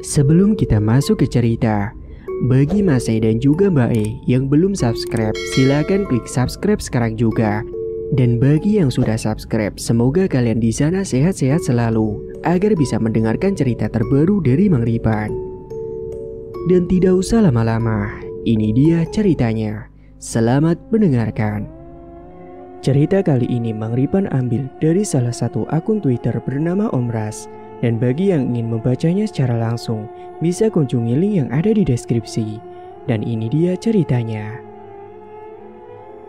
Sebelum kita masuk ke cerita, bagi Mas E dan juga Mbak E yang belum subscribe, silakan klik subscribe sekarang juga. Dan bagi yang sudah subscribe, semoga kalian di sana sehat-sehat selalu agar bisa mendengarkan cerita terbaru dari Mang Ripan. Dan tidak usah lama-lama, ini dia ceritanya. Selamat mendengarkan. Cerita kali ini Mang Ripan ambil dari salah satu akun Twitter bernama Om Ras. Dan bagi yang ingin membacanya secara langsung, bisa kunjungi link yang ada di deskripsi. Dan ini dia ceritanya.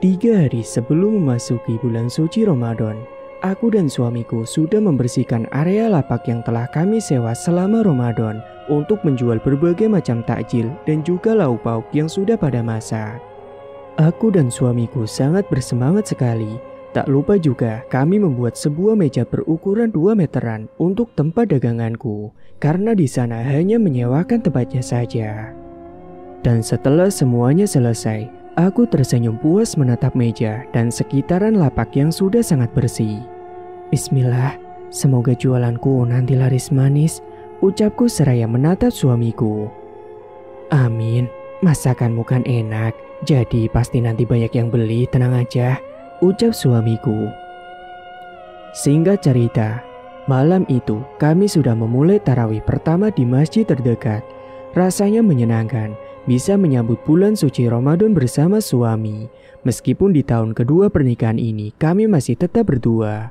3 hari sebelum memasuki bulan suci Ramadan, aku dan suamiku sudah membersihkan area lapak yang telah kami sewa selama Ramadan untuk menjual berbagai macam takjil dan juga lauk pauk yang sudah pada masak. Aku dan suamiku sangat bersemangat sekali. Tak lupa juga kami membuat sebuah meja berukuran 2 meteran untuk tempat daganganku, karena di sana hanya menyewakan tempatnya saja. Dan setelah semuanya selesai, aku tersenyum puas menatap meja dan sekitaran lapak yang sudah sangat bersih. Bismillah, semoga jualanku nanti laris manis, ucapku seraya menatap suamiku. Amin, masakanmu kan enak, jadi pasti nanti banyak yang beli, tenang aja, ucap suamiku. Singkat cerita, malam itu kami sudah memulai tarawih pertama di masjid terdekat. Rasanya menyenangkan bisa menyambut bulan suci Ramadan bersama suami. Meskipun di tahun kedua pernikahan ini kami masih tetap berdua.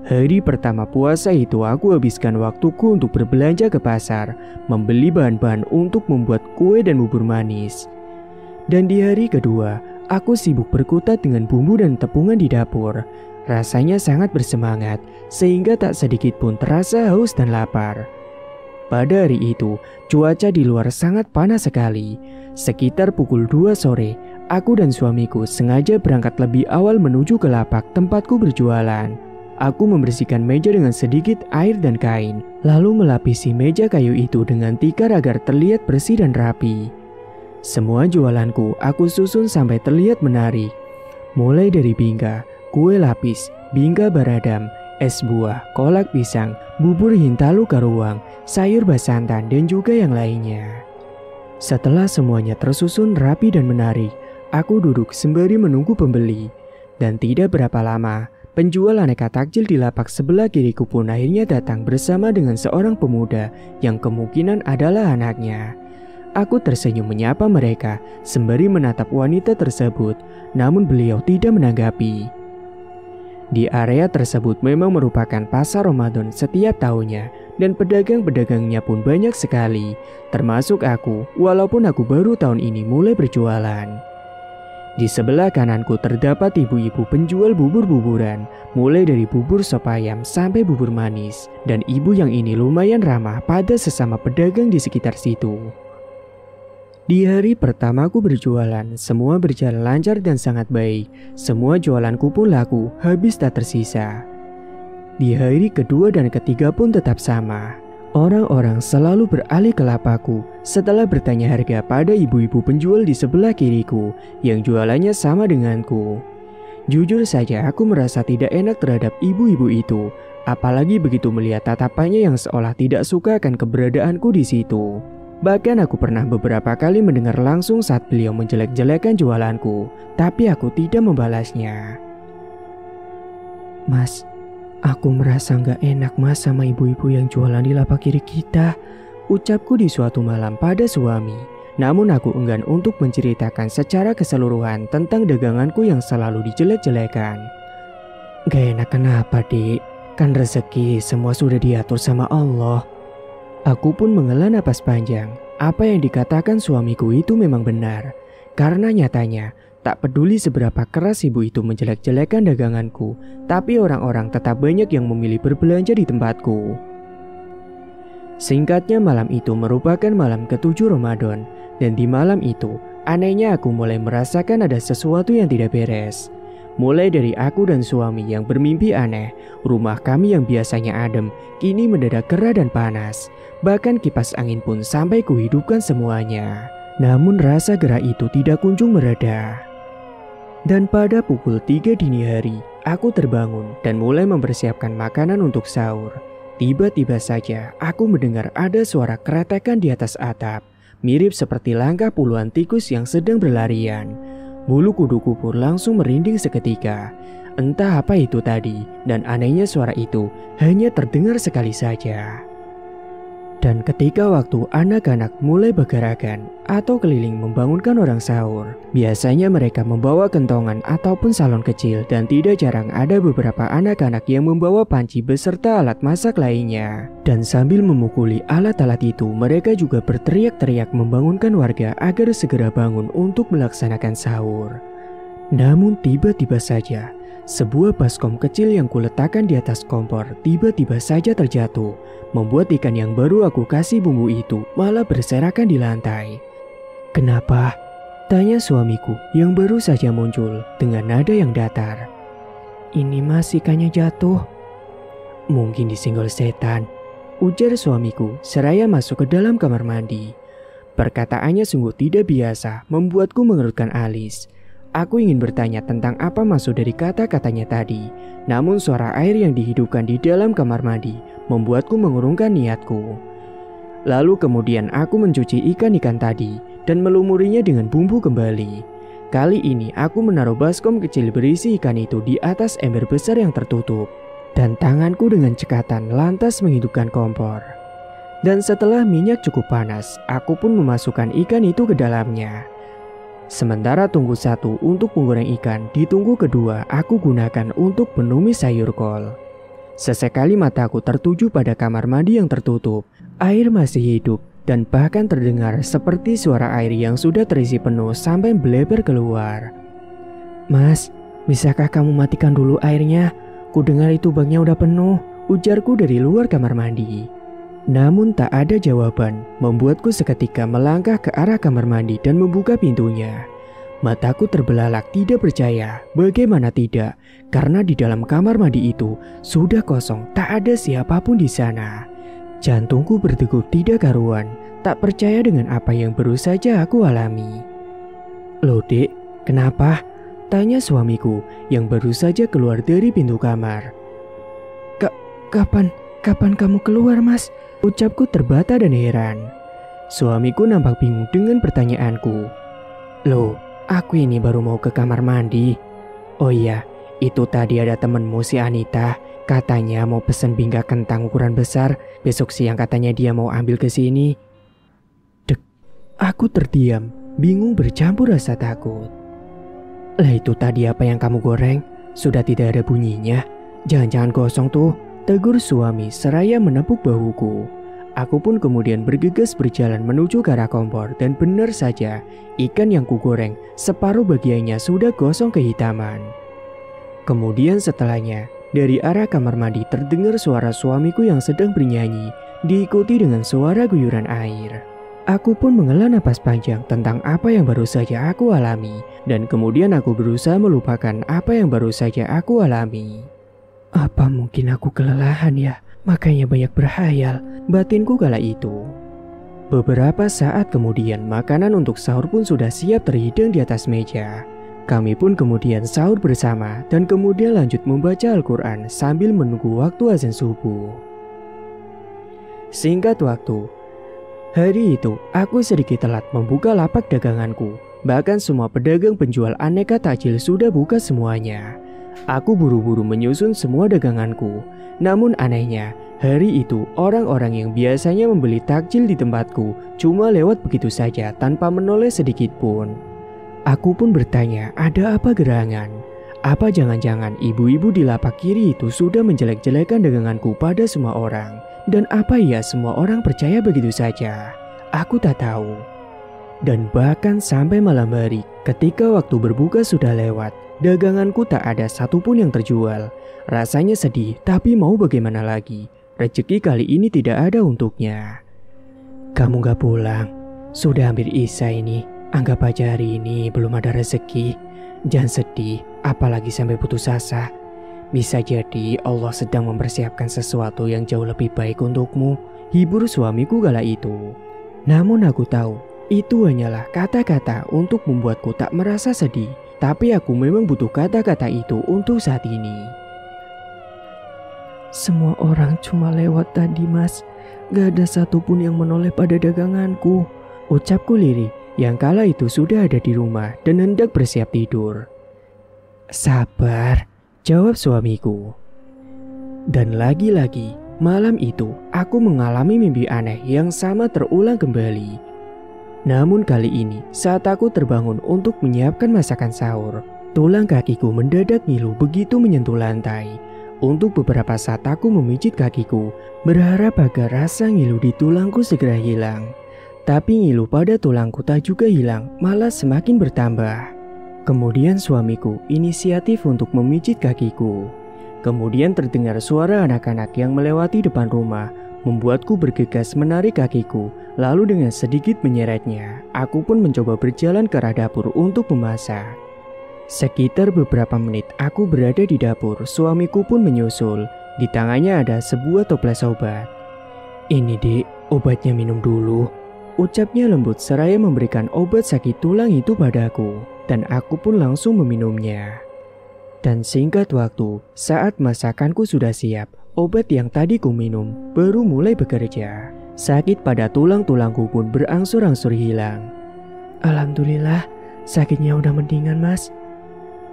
Hari pertama puasa itu aku habiskan waktuku untuk berbelanja ke pasar, membeli bahan-bahan untuk membuat kue dan bubur manis. Dan di hari kedua, aku sibuk berkutat dengan bumbu dan tepungan di dapur. Rasanya sangat bersemangat, sehingga tak sedikit pun terasa haus dan lapar. Pada hari itu, cuaca di luar sangat panas sekali. Sekitar pukul 2 sore, aku dan suamiku sengaja berangkat lebih awal menuju ke lapak tempatku berjualan. Aku membersihkan meja dengan sedikit air dan kain, lalu melapisi meja kayu itu dengan tikar agar terlihat bersih dan rapi. Semua jualanku aku susun sampai terlihat menarik. Mulai dari bingka, kue lapis, bingka baradam, es buah, kolak pisang, bubur hintalu karuang, sayur basantan, dan juga yang lainnya. Setelah semuanya tersusun rapi dan menarik, aku duduk sembari menunggu pembeli. Dan tidak berapa lama, penjual aneka takjil di lapak sebelah kiriku pun akhirnya datang bersama dengan seorang pemuda yang kemungkinan adalah anaknya. Aku tersenyum menyapa mereka sembari menatap wanita tersebut, namun beliau tidak menanggapi. Di area tersebut memang merupakan pasar Ramadan setiap tahunnya, dan pedagang-pedagangnya pun banyak sekali, termasuk aku, walaupun aku baru tahun ini mulai berjualan. Di sebelah kananku terdapat ibu-ibu penjual bubur-buburan, mulai dari bubur sop ayam sampai bubur manis, dan ibu yang ini lumayan ramah pada sesama pedagang di sekitar situ. Di hari pertamaku berjualan, semua berjalan lancar dan sangat baik. Semua jualanku pun laku, habis tak tersisa. Di hari kedua dan ketiga pun tetap sama. Orang-orang selalu beralih ke lapakku setelah bertanya harga pada ibu-ibu penjual di sebelah kiriku yang jualannya sama denganku. Jujur saja aku merasa tidak enak terhadap ibu-ibu itu, apalagi begitu melihat tatapannya yang seolah tidak suka akan keberadaanku di situ. Bahkan aku pernah beberapa kali mendengar langsung saat beliau menjelek-jelekan jualanku, tapi aku tidak membalasnya. Mas, aku merasa gak enak mas sama ibu-ibu yang jualan di lapak kiri kita, ucapku di suatu malam pada suami. Namun aku enggan untuk menceritakan secara keseluruhan tentang daganganku yang selalu dijelek-jelekan. Gak enak kenapa dik? Kan rezeki semua sudah diatur sama Allah. Aku pun menghela napas panjang. Apa yang dikatakan suamiku itu memang benar. Karena nyatanya, tak peduli seberapa keras ibu itu menjelek-jelekan daganganku, tapi orang-orang tetap banyak yang memilih berbelanja di tempatku. Singkatnya, malam itu merupakan malam ke-7 Ramadan. Dan di malam itu, anehnya aku mulai merasakan ada sesuatu yang tidak beres. Mulai dari aku dan suami yang bermimpi aneh, rumah kami yang biasanya adem, kini mendadak gerah dan panas. Bahkan kipas angin pun sampai kuhidupkan semuanya. Namun rasa gerah itu tidak kunjung mereda. Dan pada pukul 3 dini hari, aku terbangun dan mulai mempersiapkan makanan untuk sahur. Tiba-tiba saja aku mendengar ada suara keretekan di atas atap, mirip seperti langkah puluhan tikus yang sedang berlarian. Bulu kuduku pun langsung merinding seketika. Entah apa itu tadi, dan anehnya suara itu hanya terdengar sekali saja. Dan ketika waktu anak-anak mulai bergerakan atau keliling membangunkan orang sahur, biasanya mereka membawa kentongan ataupun salon kecil, dan tidak jarang ada beberapa anak-anak yang membawa panci beserta alat masak lainnya. Dan sambil memukuli alat-alat itu, mereka juga berteriak-teriak membangunkan warga agar segera bangun untuk melaksanakan sahur. Namun tiba-tiba saja, sebuah baskom kecil yang kuletakkan di atas kompor tiba-tiba saja terjatuh, membuat ikan yang baru aku kasih bumbu itu malah berserakan di lantai. "Kenapa?" tanya suamiku yang baru saja muncul dengan nada yang datar. "Ini mas, ikannya jatuh." "Mungkin disenggol setan," ujar suamiku seraya masuk ke dalam kamar mandi. Perkataannya sungguh tidak biasa, membuatku mengerutkan alis. Aku ingin bertanya tentang apa maksud dari kata-katanya tadi, namun suara air yang dihidupkan di dalam kamar mandi membuatku mengurungkan niatku. Lalu kemudian aku mencuci ikan-ikan tadi dan melumurinya dengan bumbu kembali. Kali ini aku menaruh baskom kecil berisi ikan itu di atas ember besar yang tertutup, dan tanganku dengan cekatan lantas menghidupkan kompor. Dan setelah minyak cukup panas, aku pun memasukkan ikan itu ke dalamnya. Sementara tunggu satu untuk menggoreng ikan, ditunggu kedua aku gunakan untuk menumis sayur kol. Sesekali mataku tertuju pada kamar mandi yang tertutup. Air masih hidup dan bahkan terdengar seperti suara air yang sudah terisi penuh sampai bleber keluar. "Mas, bisakah kamu matikan dulu airnya? Kudengar itu baknya udah penuh," ujarku dari luar kamar mandi. Namun tak ada jawaban, membuatku seketika melangkah ke arah kamar mandi dan membuka pintunya. Mataku terbelalak tidak percaya, bagaimana tidak, karena di dalam kamar mandi itu sudah kosong, tak ada siapapun di sana. Jantungku berdegup tidak karuan, tak percaya dengan apa yang baru saja aku alami. "Loh dek, kenapa?" tanya suamiku yang baru saja keluar dari pintu kamar. Kapan kamu keluar mas?" ucapku terbata dan heran. Suamiku nampak bingung dengan pertanyaanku. "Loh, aku ini baru mau ke kamar mandi." "Oh iya, itu tadi ada temenmu si Anita, katanya mau pesen bingka kentang ukuran besar, besok siang katanya dia mau ambil ke sini." Dek, aku terdiam, bingung bercampur rasa takut. "Lah itu tadi apa yang kamu goreng? Sudah tidak ada bunyinya. Jangan-jangan gosong tuh," tegur suami seraya menepuk bahuku. Aku pun kemudian bergegas berjalan menuju ke arah kompor, dan benar saja, ikan yang kugoreng separuh bagiannya sudah gosong kehitaman. Kemudian setelahnya, dari arah kamar mandi terdengar suara suamiku yang sedang bernyanyi, diikuti dengan suara guyuran air. Aku pun menghela napas panjang tentang apa yang baru saja aku alami, dan kemudian aku berusaha melupakan apa yang baru saja aku alami. "Apa mungkin aku kelelahan ya? Makanya banyak berhayal," batinku kala itu. Beberapa saat kemudian makanan untuk sahur pun sudah siap terhidang di atas meja. Kami pun kemudian sahur bersama dan kemudian lanjut membaca Al-Quran sambil menunggu waktu azan subuh. Singkat waktu, hari itu aku sedikit telat membuka lapak daganganku. Bahkan semua pedagang penjual aneka takjil sudah buka semuanya. Aku buru-buru menyusun semua daganganku. Namun anehnya, hari itu orang-orang yang biasanya membeli takjil di tempatku cuma lewat begitu saja tanpa menoleh sedikit pun. Aku pun bertanya, ada apa gerangan? Apa jangan-jangan ibu-ibu di lapak kiri itu sudah menjelek-jelekan daganganku pada semua orang? Dan apa ya semua orang percaya begitu saja? Aku tak tahu. Dan bahkan sampai malam hari, ketika waktu berbuka sudah lewat, daganganku tak ada satupun yang terjual. Rasanya sedih, tapi mau bagaimana lagi? Rezeki kali ini tidak ada untuknya. "Kamu gak pulang? Sudah hampir Isya ini. Anggap aja hari ini belum ada rezeki. Jangan sedih, apalagi sampai putus asa. Bisa jadi Allah sedang mempersiapkan sesuatu yang jauh lebih baik untukmu," hibur suamiku kala itu. Namun aku tahu, itu hanyalah kata-kata untuk membuatku tak merasa sedih. Tapi aku memang butuh kata-kata itu untuk saat ini. Semua orang cuma lewat tadi, Mas. Gak ada satupun yang menoleh pada daganganku. Ucapku lirih yang kala itu sudah ada di rumah dan hendak bersiap tidur. Sabar, jawab suamiku. Dan lagi-lagi, malam itu aku mengalami mimpi aneh yang sama terulang kembali. Namun kali ini saat aku terbangun untuk menyiapkan masakan sahur, tulang kakiku mendadak ngilu begitu menyentuh lantai. Untuk beberapa saat aku memijit kakiku, berharap agar rasa ngilu di tulangku segera hilang. Tapi ngilu pada tulangku tak juga hilang, malah semakin bertambah. Kemudian suamiku inisiatif untuk memijit kakiku. Kemudian terdengar suara anak-anak yang melewati depan rumah, membuatku bergegas menarik kakiku. Lalu dengan sedikit menyeretnya, aku pun mencoba berjalan ke arah dapur untuk memasak. Sekitar beberapa menit aku berada di dapur, suamiku pun menyusul. Di tangannya ada sebuah toples obat. Ini Dek, obatnya minum dulu, ucapnya lembut seraya memberikan obat sakit tulang itu padaku. Dan aku pun langsung meminumnya. Dan singkat waktu, saat masakanku sudah siap, obat yang tadi ku minum baru mulai bekerja. Sakit pada tulang-tulangku pun berangsur-angsur hilang. Alhamdulillah, sakitnya udah mendingan, Mas.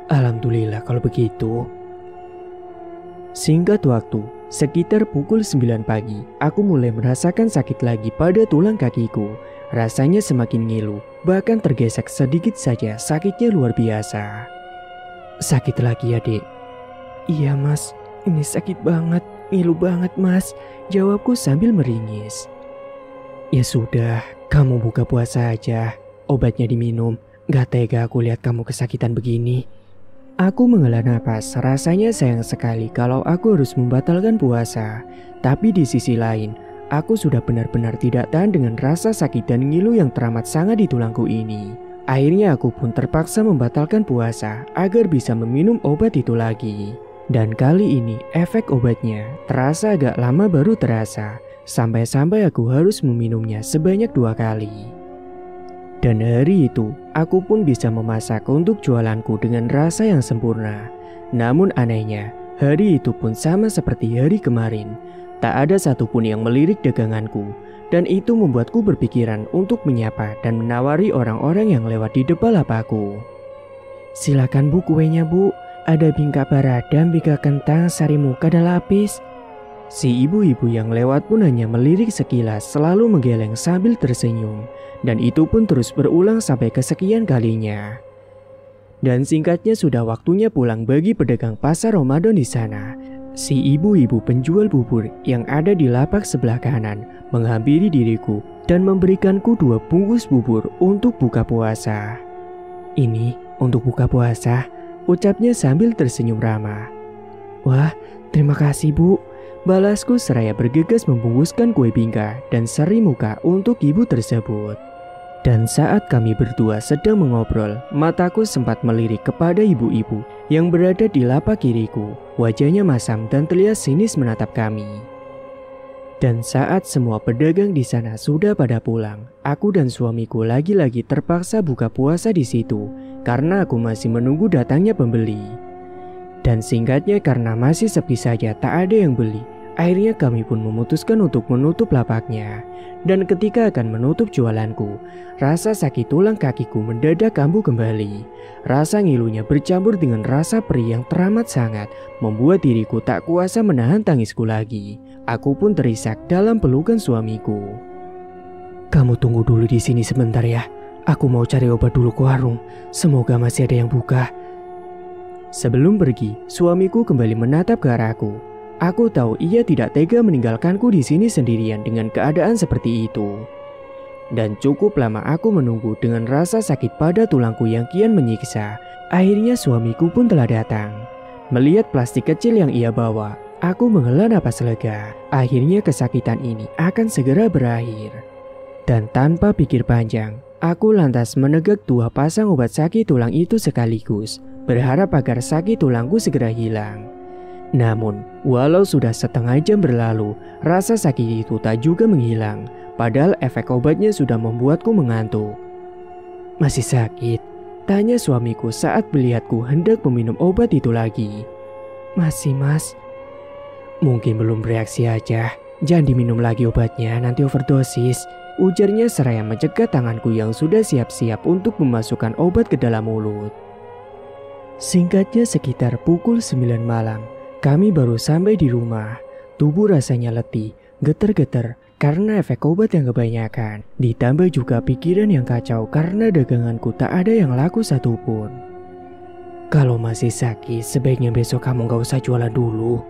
Alhamdulillah kalau begitu. Singkat waktu, sekitar pukul 9 pagi, aku mulai merasakan sakit lagi pada tulang kakiku. Rasanya semakin ngilu, bahkan tergesek sedikit saja, sakitnya luar biasa. Sakit lagi ya, Dek? Iya, Mas, ini sakit banget, ngilu banget, Mas, jawabku sambil meringis. Ya sudah, kamu buka puasa aja, obatnya diminum. Gak tega aku lihat kamu kesakitan begini. Aku menghela napas, rasanya sayang sekali kalau aku harus membatalkan puasa. Tapi di sisi lain, aku sudah benar-benar tidak tahan dengan rasa sakit dan ngilu yang teramat sangat di tulangku ini. Akhirnya aku pun terpaksa membatalkan puasa agar bisa meminum obat itu lagi. Dan kali ini efek obatnya terasa agak lama baru terasa. Sampai-sampai aku harus meminumnya sebanyak 2 kali. Dan hari itu, aku pun bisa memasak untuk jualanku dengan rasa yang sempurna. Namun anehnya, hari itu pun sama seperti hari kemarin. Tak ada satupun yang melirik daganganku. Dan itu membuatku berpikiran untuk menyapa dan menawari orang-orang yang lewat di depan lapakku. Silakan Bu kuenya Bu, ada bingka baradam, bingka kentang, sari muka dan lapis. Si ibu-ibu yang lewat pun hanya melirik sekilas, selalu menggeleng sambil tersenyum. Dan itu pun terus berulang sampai kesekian kalinya. Dan singkatnya sudah waktunya pulang bagi pedagang pasar Ramadan di sana. Si ibu-ibu penjual bubur yang ada di lapak sebelah kanan menghampiri diriku dan memberikanku 2 bungkus bubur untuk buka puasa. Ini untuk buka puasa, ucapnya sambil tersenyum ramah. Wah, terima kasih Bu, balasku seraya bergegas membungkuskan kue bingka dan sari muka untuk ibu tersebut. Dan saat kami berdua sedang mengobrol, mataku sempat melirik kepada ibu-ibu yang berada di lapak kiriku. Wajahnya masam dan terlihat sinis menatap kami. Dan saat semua pedagang di sana sudah pada pulang, aku dan suamiku lagi-lagi terpaksa buka puasa di situ karena aku masih menunggu datangnya pembeli. Dan singkatnya karena masih sepi saja tak ada yang beli, akhirnya kami pun memutuskan untuk menutup lapaknya. Dan ketika akan menutup jualanku, rasa sakit tulang kakiku mendadak kambuh kembali. Rasa ngilunya bercampur dengan rasa perih yang teramat sangat, membuat diriku tak kuasa menahan tangisku lagi. Aku pun terisak dalam pelukan suamiku. Kamu tunggu dulu di sini sebentar ya. Aku mau cari obat dulu ke warung. Semoga masih ada yang buka. Sebelum pergi, suamiku kembali menatap ke arahku. Aku tahu ia tidak tega meninggalkanku di sini sendirian dengan keadaan seperti itu. Dan cukup lama aku menunggu dengan rasa sakit pada tulangku yang kian menyiksa. Akhirnya suamiku pun telah datang. Melihat plastik kecil yang ia bawa, aku menghela napas lega. Akhirnya kesakitan ini akan segera berakhir. Dan tanpa pikir panjang, aku lantas menegak 2 pasang obat sakit tulang itu sekaligus, berharap agar sakit tulangku segera hilang. Namun, walau sudah setengah jam berlalu, rasa sakit itu tak juga menghilang. Padahal efek obatnya sudah membuatku mengantuk. Masih sakit? Tanya suamiku saat melihatku hendak meminum obat itu lagi. Masih Mas. Mungkin belum bereaksi aja. Jangan diminum lagi obatnya, nanti overdosis. Ujarnya seraya mencegat tanganku yang sudah siap-siap untuk memasukkan obat ke dalam mulut. Singkatnya sekitar pukul 9 malam, kami baru sampai di rumah. Tubuh rasanya letih, getar-getar karena efek obat yang kebanyakan. Ditambah juga pikiran yang kacau karena daganganku tak ada yang laku satupun. Kalau masih sakit, sebaiknya besok kamu gak usah jualan dulu.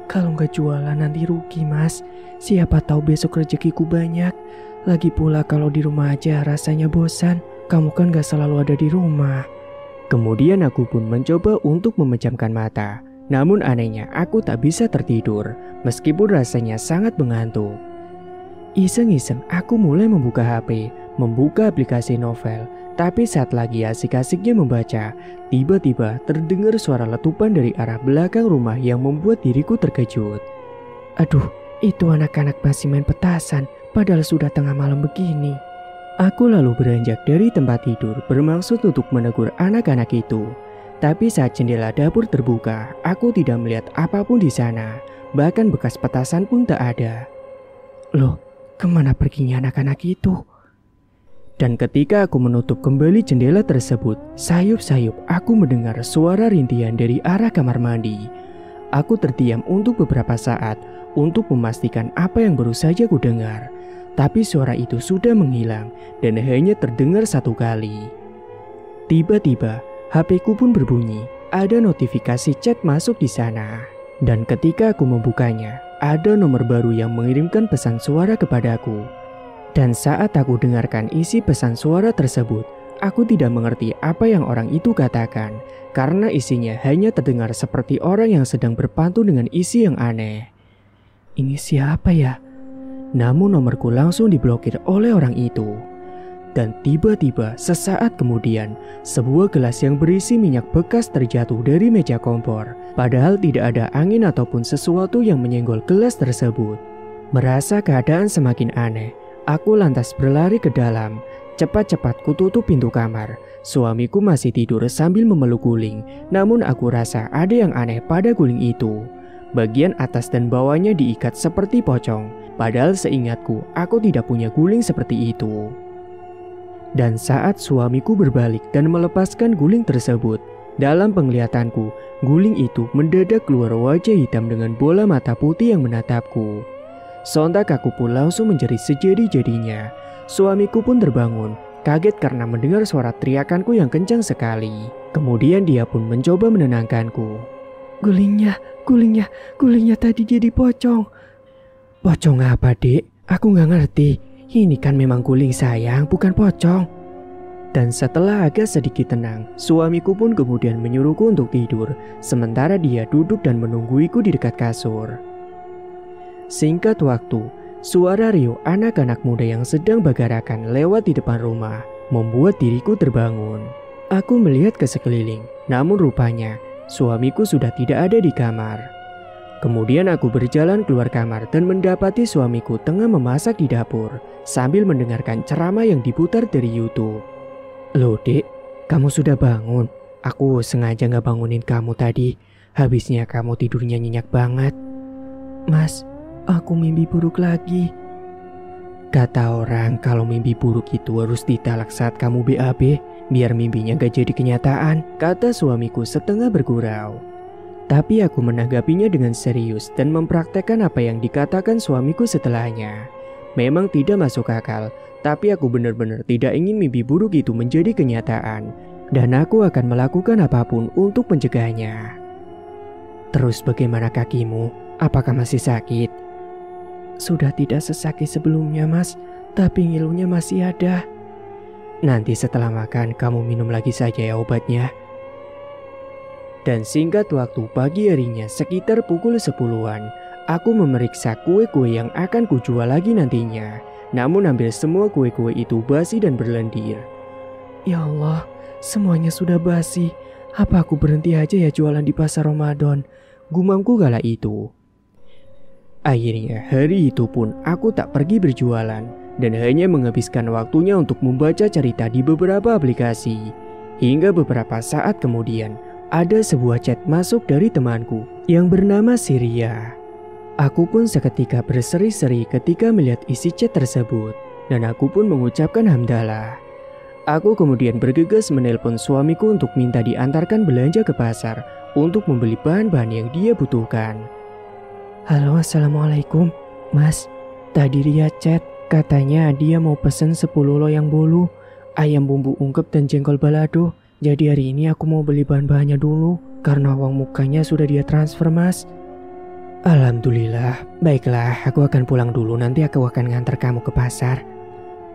Kalau gak jualan nanti rugi mas. Siapa tahu besok rezekiku banyak. Lagi pula kalau di rumah aja rasanya bosan. Kamu kan gak selalu ada di rumah. Kemudian aku pun mencoba untuk memejamkan mata. Namun anehnya aku tak bisa tertidur meskipun rasanya sangat mengantuk. Iseng-iseng aku mulai membuka HP, membuka aplikasi novel. Tapi saat lagi asik-asiknya membaca, tiba-tiba terdengar suara letupan dari arah belakang rumah yang membuat diriku terkejut. Aduh, itu anak-anak masih main petasan padahal sudah tengah malam begini. Aku lalu beranjak dari tempat tidur bermaksud untuk menegur anak-anak itu. Tapi saat jendela dapur terbuka, aku tidak melihat apapun di sana. Bahkan bekas petasan pun tak ada. Loh, kemana perginya anak-anak itu? Dan ketika aku menutup kembali jendela tersebut, sayup-sayup aku mendengar suara rintihan dari arah kamar mandi. Aku terdiam untuk beberapa saat untuk memastikan apa yang baru saja ku dengar. Tapi suara itu sudah menghilang dan hanya terdengar satu kali. Tiba-tiba, HP-ku pun berbunyi. Ada notifikasi chat masuk di sana. Dan ketika aku membukanya, ada nomor baru yang mengirimkan pesan suara kepadaku. Dan saat aku dengarkan isi pesan suara tersebut, aku tidak mengerti apa yang orang itu katakan. Karena isinya hanya terdengar seperti orang yang sedang berpantun dengan isi yang aneh. Ini siapa ya? Namun nomorku langsung diblokir oleh orang itu. Dan tiba-tiba sesaat kemudian, sebuah gelas yang berisi minyak bekas terjatuh dari meja kompor. Padahal tidak ada angin ataupun sesuatu yang menyenggol gelas tersebut. Merasa keadaan semakin aneh, aku lantas berlari ke dalam. Cepat-cepat kututup pintu kamar. Suamiku masih tidur sambil memeluk guling. Namun aku rasa ada yang aneh pada guling itu. Bagian atas dan bawahnya diikat seperti pocong. Padahal seingatku, aku tidak punya guling seperti itu. Dan saat suamiku berbalik dan melepaskan guling tersebut, dalam penglihatanku, guling itu mendadak keluar wajah hitam dengan bola mata putih yang menatapku. Sontak aku pun langsung menjerit sejadi-jadinya. Suamiku pun terbangun, kaget karena mendengar suara teriakanku yang kencang sekali. Kemudian dia pun mencoba menenangkanku. Gulingnya tadi jadi pocong. Pocong apa dek? Aku gak ngerti. Ini kan memang guling sayang, bukan pocong. Dan setelah agak sedikit tenang, suamiku pun kemudian menyuruhku untuk tidur. Sementara dia duduk dan menungguiku di dekat kasur. Singkat waktu, suara riuh anak-anak muda yang sedang bagarakan lewat di depan rumah membuat diriku terbangun. Aku melihat ke sekeliling, namun rupanya suamiku sudah tidak ada di kamar. Kemudian aku berjalan keluar kamar dan mendapati suamiku tengah memasak di dapur sambil mendengarkan ceramah yang diputar dari YouTube. Loh dek, kamu sudah bangun? Aku sengaja gak bangunin kamu tadi. Habisnya kamu tidurnya nyenyak banget. Mas, aku mimpi buruk lagi. Kata orang kalau mimpi buruk itu harus ditalak saat kamu BAB, biar mimpinya gak jadi kenyataan, kata suamiku setengah bergurau. Tapi aku menanggapinya dengan serius dan mempraktekkan apa yang dikatakan suamiku setelahnya. Memang tidak masuk akal, tapi aku benar-benar tidak ingin mimpi buruk itu menjadi kenyataan. Dan aku akan melakukan apapun untuk mencegahnya. Terus bagaimana kakimu? Apakah masih sakit? Sudah tidak sesakit sebelumnya mas, tapi ngilunya masih ada. Nanti setelah makan kamu minum lagi saja ya obatnya. Dan singkat waktu pagi harinya sekitar pukul 10-an, aku memeriksa kue-kue yang akan kujual lagi nantinya. Namun hampir semua kue-kue itu basi dan berlendir. Ya Allah, semuanya sudah basi. Apa aku berhenti aja ya jualan di pasar Ramadan? Gumamku kala itu. Akhirnya hari itu pun aku tak pergi berjualan dan hanya menghabiskan waktunya untuk membaca cerita di beberapa aplikasi. Hingga beberapa saat kemudian, ada sebuah chat masuk dari temanku yang bernama Syria. Aku pun seketika berseri-seri ketika melihat isi chat tersebut, dan aku pun mengucapkan hamdalah. Aku kemudian bergegas menelpon suamiku untuk minta diantarkan belanja ke pasar untuk membeli bahan-bahan yang dia butuhkan. Halo, assalamualaikum. Mas, tadi Ria chat, katanya dia mau pesen 10 loyang bolu, ayam bumbu ungkep dan jengkol balado. Jadi hari ini aku mau beli bahan-bahannya dulu, karena uang mukanya sudah dia transfer, Mas. Alhamdulillah, baiklah, aku akan pulang dulu, nanti aku akan ngantar kamu ke pasar.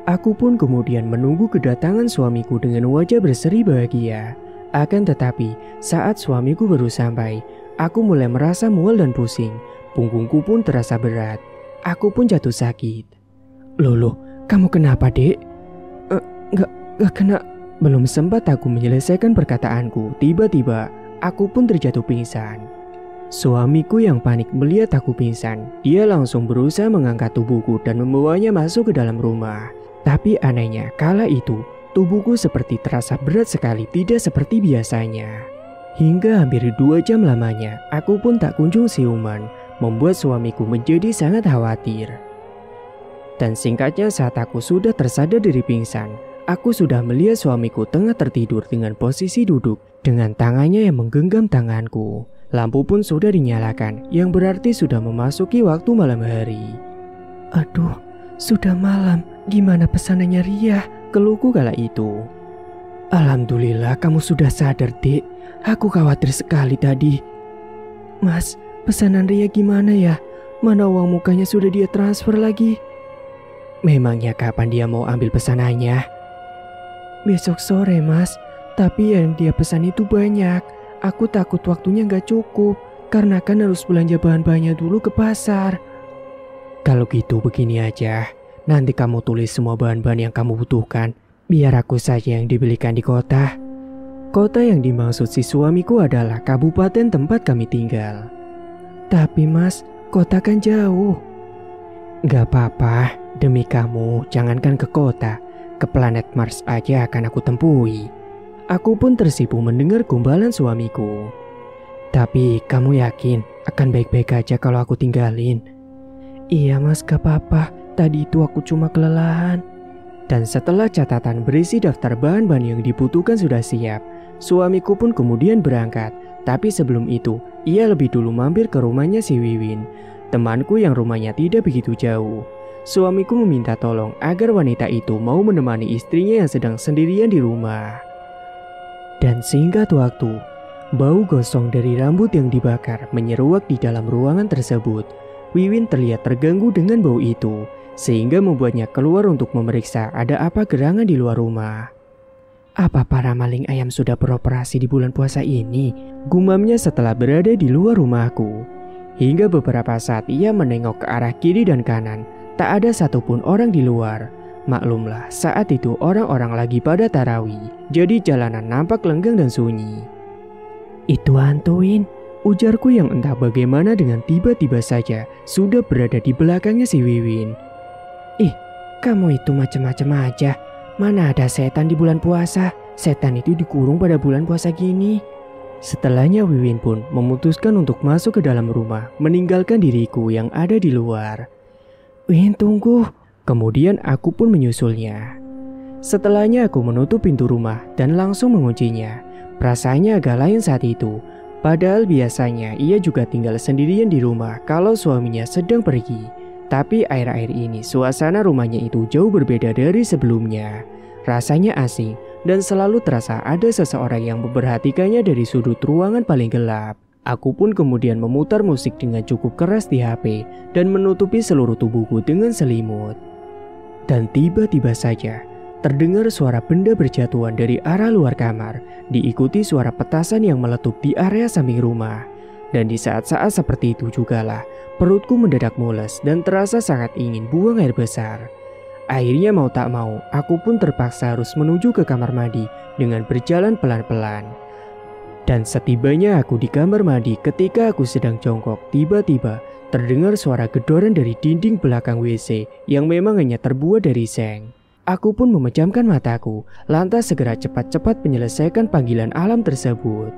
Aku pun kemudian menunggu kedatangan suamiku dengan wajah berseri bahagia. Akan tetapi, saat suamiku baru sampai, aku mulai merasa mual dan pusing. Punggungku pun terasa berat. Aku pun jatuh sakit. Loh, kamu kenapa, Dek? Enggak kena. Belum sempat aku menyelesaikan perkataanku, tiba-tiba aku pun terjatuh pingsan. Suamiku yang panik melihat aku pingsan, dia langsung berusaha mengangkat tubuhku dan membawanya masuk ke dalam rumah. Tapi anehnya, kala itu tubuhku seperti terasa berat sekali, tidak seperti biasanya. Hingga hampir 2 jam lamanya, aku pun tak kunjung siuman, membuat suamiku menjadi sangat khawatir. Dan singkatnya, saat aku sudah tersadar dari pingsan, aku sudah melihat suamiku tengah tertidur dengan posisi duduk, dengan tangannya yang menggenggam tanganku. Lampu pun sudah dinyalakan, yang berarti sudah memasuki waktu malam hari. Aduh, sudah malam, gimana pesanannya Ria? Keluhku kala itu. Alhamdulillah kamu sudah sadar, Dek. Aku khawatir sekali tadi. Mas, pesanan Ria gimana ya? Mana uang mukanya sudah dia transfer lagi? Memangnya kapan dia mau ambil pesanannya? Besok sore, Mas. Tapi yang dia pesan itu banyak. Aku takut waktunya gak cukup, karena kan harus belanja bahan-bahannya dulu ke pasar. Kalau gitu begini aja, nanti kamu tulis semua bahan-bahan yang kamu butuhkan, biar aku saja yang dibelikan di kota. Kota yang dimaksud si suamiku adalah kabupaten tempat kami tinggal. Tapi Mas, kota kan jauh. Gak apa-apa, demi kamu jangankan ke kota, ke planet Mars aja akan aku tempuhi. Aku pun tersipu mendengar gombalan suamiku. Tapi kamu yakin akan baik-baik aja kalau aku tinggalin? Iya Mas, gak apa-apa. Tadi itu aku cuma kelelahan. Dan setelah catatan berisi daftar bahan-bahan yang dibutuhkan sudah siap, suamiku pun kemudian berangkat. Tapi sebelum itu, ia lebih dulu mampir ke rumahnya si Wiwin, temanku yang rumahnya tidak begitu jauh. Suamiku meminta tolong agar wanita itu mau menemani istrinya yang sedang sendirian di rumah. Dan singkat waktu, bau gosong dari rambut yang dibakar menyeruak di dalam ruangan tersebut. Wiwin terlihat terganggu dengan bau itu, sehingga membuatnya keluar untuk memeriksa ada apa gerangan di luar rumah. Apa para maling ayam sudah beroperasi di bulan puasa ini? Gumamnya setelah berada di luar rumahku. Hingga beberapa saat ia menengok ke arah kiri dan kanan, tak ada satupun orang di luar. Maklumlah, saat itu orang-orang lagi pada tarawih, jadi jalanan nampak lenggang dan sunyi. Itu hantuin, ujarku yang entah bagaimana dengan tiba-tiba saja sudah berada di belakangnya si Wiwin. Ih, kamu itu macam-macam aja. Mana ada setan di bulan puasa? Setan itu dikurung pada bulan puasa gini. Setelahnya Wiwin pun memutuskan untuk masuk ke dalam rumah, meninggalkan diriku yang ada di luar. Win, tunggu. Kemudian aku pun menyusulnya. Setelahnya aku menutup pintu rumah dan langsung menguncinya. Perasaannya agak lain saat itu. Padahal biasanya ia juga tinggal sendirian di rumah kalau suaminya sedang pergi. Tapi akhir-akhir ini suasana rumahnya itu jauh berbeda dari sebelumnya. Rasanya asing dan selalu terasa ada seseorang yang memperhatikannya dari sudut ruangan paling gelap. Aku pun kemudian memutar musik dengan cukup keras di HP dan menutupi seluruh tubuhku dengan selimut. Dan tiba-tiba saja terdengar suara benda berjatuhan dari arah luar kamar, diikuti suara petasan yang meletup di area samping rumah. Dan di saat-saat seperti itu jugalah perutku mendadak mules dan terasa sangat ingin buang air besar. Akhirnya mau tak mau, aku pun terpaksa harus menuju ke kamar mandi dengan berjalan pelan-pelan. Dan setibanya aku di kamar mandi, ketika aku sedang jongkok, tiba-tiba terdengar suara gedoran dari dinding belakang WC yang memang hanya terbuat dari seng. Aku pun memejamkan mataku, lantas segera cepat-cepat menyelesaikan panggilan alam tersebut.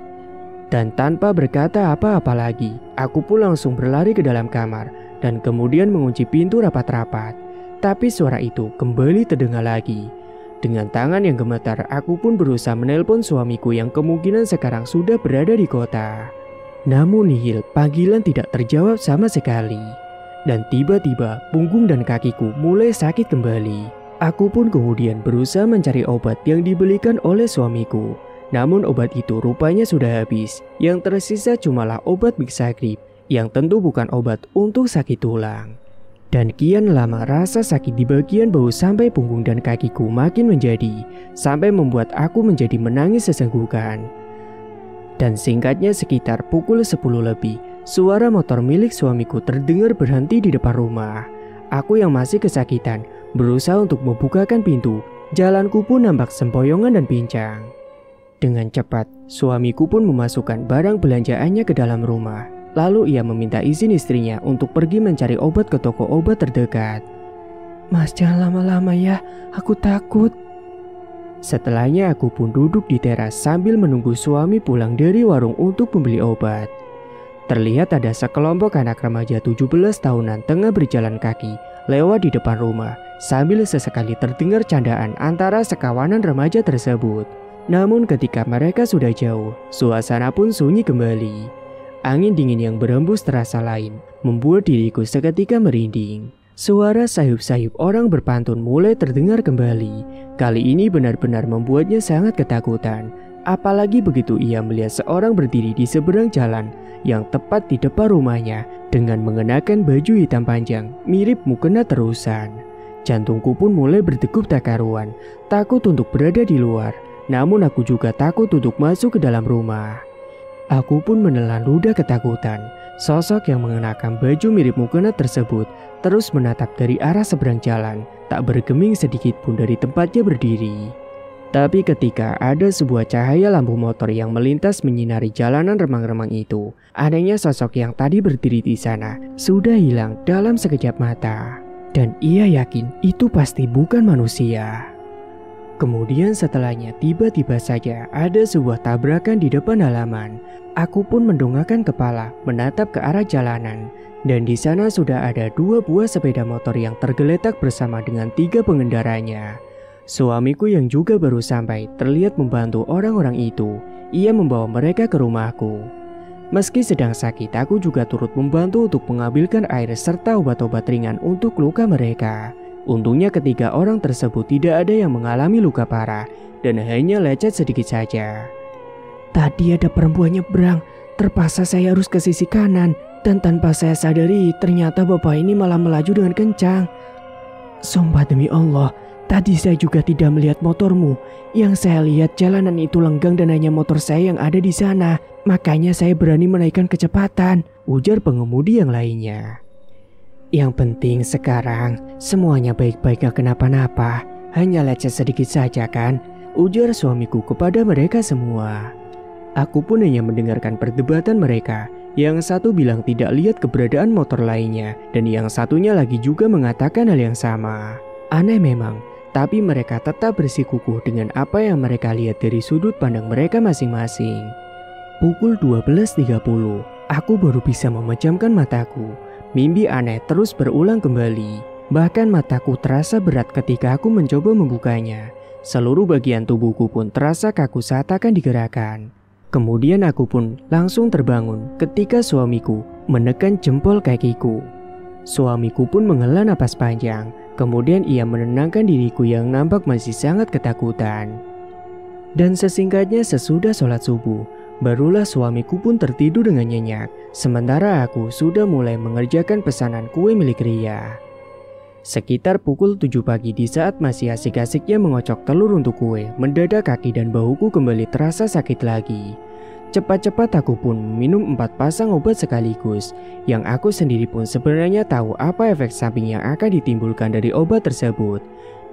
Dan tanpa berkata apa-apa lagi, aku pun langsung berlari ke dalam kamar dan kemudian mengunci pintu rapat-rapat. Tapi suara itu kembali terdengar lagi. Dengan tangan yang gemetar, aku pun berusaha menelpon suamiku yang kemungkinan sekarang sudah berada di kota. Namun nihil, panggilan tidak terjawab sama sekali. Dan tiba-tiba punggung dan kakiku mulai sakit kembali. Aku pun kemudian berusaha mencari obat yang dibelikan oleh suamiku. Namun obat itu rupanya sudah habis. Yang tersisa cumalah obat Mixagrip, yang tentu bukan obat untuk sakit tulang. Dan kian lama rasa sakit di bagian bahu sampai punggung dan kakiku makin menjadi, sampai membuat aku menjadi menangis sesenggukan. Dan singkatnya sekitar pukul 10 lebih, suara motor milik suamiku terdengar berhenti di depan rumah. Aku yang masih kesakitan berusaha untuk membukakan pintu. Jalanku pun nampak sempoyongan dan pincang. Dengan cepat, suamiku pun memasukkan barang belanjaannya ke dalam rumah. Lalu ia meminta izin istrinya untuk pergi mencari obat ke toko obat terdekat. "Mas, jangan lama-lama ya, aku takut." Setelahnya aku pun duduk di teras sambil menunggu suami pulang dari warung untuk membeli obat. Terlihat ada sekelompok anak remaja 17 tahunan tengah berjalan kaki lewat di depan rumah sambil sesekali terdengar candaan antara sekawanan remaja tersebut. Namun ketika mereka sudah jauh, suasana pun sunyi kembali. Angin dingin yang berembus terasa lain, membuat diriku seketika merinding. Suara sayup-sayup orang berpantun mulai terdengar kembali. Kali ini benar-benar membuatnya sangat ketakutan. Apalagi begitu ia melihat seorang berdiri di seberang jalan yang tepat di depan rumahnya dengan mengenakan baju hitam panjang mirip mukena terusan. Jantungku pun mulai berdegup tak karuan, takut untuk berada di luar. Namun aku juga takut untuk masuk ke dalam rumah. Aku pun menelan ludah ketakutan. Sosok yang mengenakan baju mirip mukena tersebut terus menatap dari arah seberang jalan, tak bergeming sedikit pun dari tempatnya berdiri. Tapi ketika ada sebuah cahaya lampu motor yang melintas menyinari jalanan remang-remang itu, anehnya sosok yang tadi berdiri di sana sudah hilang dalam sekejap mata. Dan ia yakin itu pasti bukan manusia. Kemudian setelahnya tiba-tiba saja ada sebuah tabrakan di depan halaman. Aku pun mendongakkan kepala menatap ke arah jalanan. Dan di sana sudah ada 2 buah sepeda motor yang tergeletak bersama dengan 3 pengendaranya. Suamiku yang juga baru sampai terlihat membantu orang-orang itu. Ia membawa mereka ke rumahku. Meski sedang sakit, aku juga turut membantu untuk mengambilkan air serta obat-obat ringan untuk luka mereka. Untungnya ketiga orang tersebut tidak ada yang mengalami luka parah dan hanya lecet sedikit saja. Tadi ada perempuan nyebrang, terpaksa saya harus ke sisi kanan dan tanpa saya sadari ternyata bapak ini malah melaju dengan kencang. Sumpah demi Allah, tadi saya juga tidak melihat motormu. Yang saya lihat jalanan itu lenggang dan hanya motor saya yang ada di sana. Makanya saya berani menaikkan kecepatan, ujar pengemudi yang lainnya. Yang penting sekarang semuanya baik-baik gak kenapa-napa. Hanya lecet sedikit saja kan, ujar suamiku kepada mereka semua. Aku pun hanya mendengarkan perdebatan mereka. Yang satu bilang tidak lihat keberadaan motor lainnya, dan yang satunya lagi juga mengatakan hal yang sama. Aneh memang, tapi mereka tetap bersikukuh dengan apa yang mereka lihat dari sudut pandang mereka masing-masing. Pukul 12.30, aku baru bisa memejamkan mataku. Mimpi aneh terus berulang kembali. Bahkan mataku terasa berat ketika aku mencoba membukanya. Seluruh bagian tubuhku pun terasa kaku saat akan digerakkan. Kemudian aku pun langsung terbangun ketika suamiku menekan jempol kakiku. Suamiku pun menghela napas panjang. Kemudian ia menenangkan diriku yang nampak masih sangat ketakutan. Dan sesingkatnya sesudah sholat subuh, barulah suamiku pun tertidur dengan nyenyak. Sementara aku sudah mulai mengerjakan pesanan kue milik Ria. Sekitar pukul 7 pagi di saat masih asik-asiknya mengocok telur untuk kue, mendadak kaki dan bahuku kembali terasa sakit lagi. Cepat-cepat aku pun minum 4 pasang obat sekaligus, yang aku sendiri pun sebenarnya tahu apa efek samping yang akan ditimbulkan dari obat tersebut.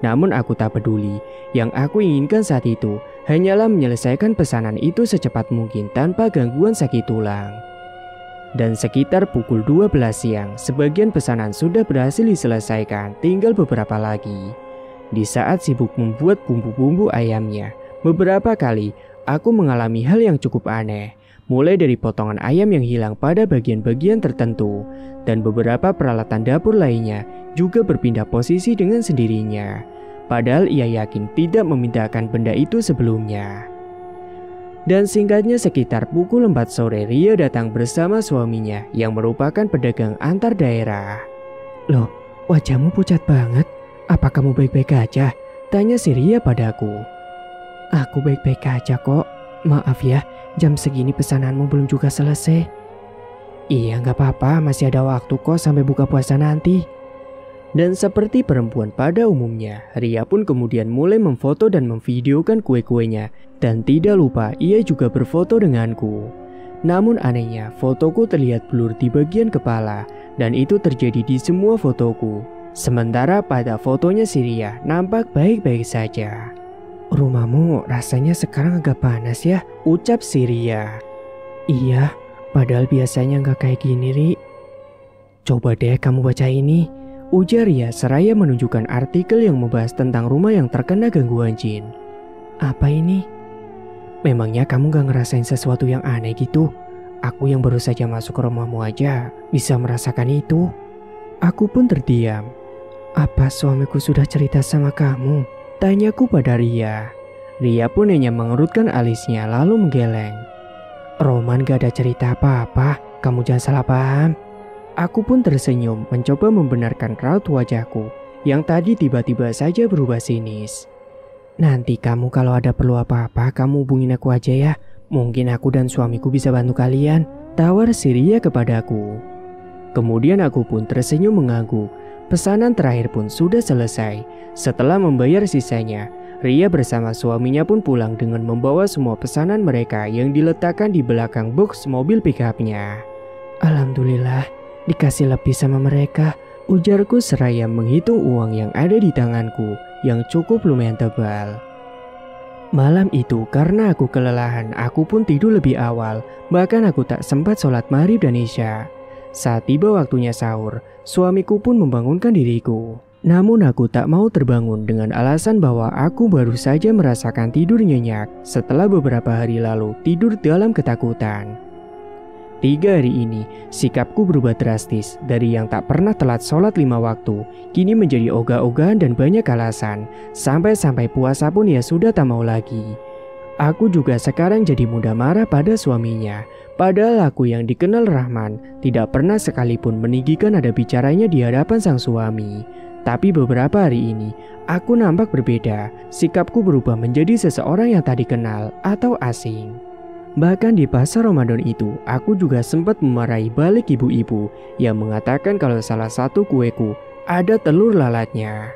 Namun aku tak peduli, yang aku inginkan saat itu hanyalah menyelesaikan pesanan itu secepat mungkin tanpa gangguan sakit tulang. Dan sekitar pukul 12 siang, sebagian pesanan sudah berhasil diselesaikan, tinggal beberapa lagi. Di saat sibuk membuat bumbu-bumbu ayamnya, beberapa kali aku mengalami hal yang cukup aneh. mulai dari potongan ayam yang hilang pada bagian-bagian tertentu, dan beberapa peralatan dapur lainnya juga berpindah posisi dengan sendirinya. Padahal ia yakin tidak memindahkan benda itu sebelumnya. Dan singkatnya sekitar pukul 4 sore Ria datang bersama suaminya yang merupakan pedagang antar daerah. "Loh, wajahmu pucat banget. Apa kamu baik-baik aja?" tanya si Ria padaku. "Aku baik-baik aja kok. Maaf ya, jam segini pesananmu belum juga selesai." "Iya, gak apa-apa, masih ada waktu kok sampai buka puasa nanti." Dan seperti perempuan pada umumnya, Ria pun kemudian mulai memfoto dan memvideokan kue-kuenya. Dan tidak lupa ia juga berfoto denganku. Namun anehnya, fotoku terlihat blur di bagian kepala, dan itu terjadi di semua fotoku. Sementara pada fotonya si Ria nampak baik-baik saja. "Rumahmu rasanya sekarang agak panas ya," ucap si Ria. "Iya, padahal biasanya gak kayak gini, Ri." "Coba deh kamu baca ini," ujar Ria seraya menunjukkan artikel yang membahas tentang rumah yang terkena gangguan jin. "Apa ini? Memangnya kamu gak ngerasain sesuatu yang aneh gitu? Aku yang baru saja masuk ke rumahmu aja bisa merasakan itu." Aku pun terdiam. "Apa suamiku sudah cerita sama kamu?" tanyaku pada Ria. Ria pun hanya mengerutkan alisnya lalu menggeleng. "Roman gak ada cerita apa-apa, kamu jangan salah paham." Aku pun tersenyum mencoba membenarkan raut wajahku yang tadi tiba-tiba saja berubah sinis. "Nanti kamu kalau ada perlu apa-apa kamu hubungin aku aja ya. Mungkin aku dan suamiku bisa bantu kalian," tawar si Ria kepadaku. Kemudian aku pun tersenyum mengangguk. Pesanan terakhir pun sudah selesai. Setelah membayar sisanya, Ria bersama suaminya pun pulang dengan membawa semua pesanan mereka yang diletakkan di belakang box mobil pickupnya. "Alhamdulillah, dikasih lebih sama mereka," ujarku seraya menghitung uang yang ada di tanganku yang cukup lumayan tebal. Malam itu karena aku kelelahan, aku pun tidur lebih awal. Bahkan aku tak sempat sholat maghrib dan isya. Saat tiba waktunya sahur, suamiku pun membangunkan diriku. Namun aku tak mau terbangun dengan alasan bahwa aku baru saja merasakan tidur nyenyak setelah beberapa hari lalu tidur dalam ketakutan. 3 hari ini, sikapku berubah drastis. Dari yang tak pernah telat sholat 5 waktu, kini menjadi ogah-ogahan dan banyak alasan. Sampai-sampai puasa pun ya sudah tak mau lagi. Aku juga sekarang jadi mudah marah pada suaminya. Padahal aku yang dikenal Rahman tidak pernah sekalipun meninggikan nada bicaranya di hadapan sang suami. Tapi beberapa hari ini, aku nampak berbeda. Sikapku berubah menjadi seseorang yang tak dikenal atau asing. Bahkan di pasar Ramadan itu, aku juga sempat memarahi balik ibu-ibu yang mengatakan kalau salah satu kueku ada telur lalatnya.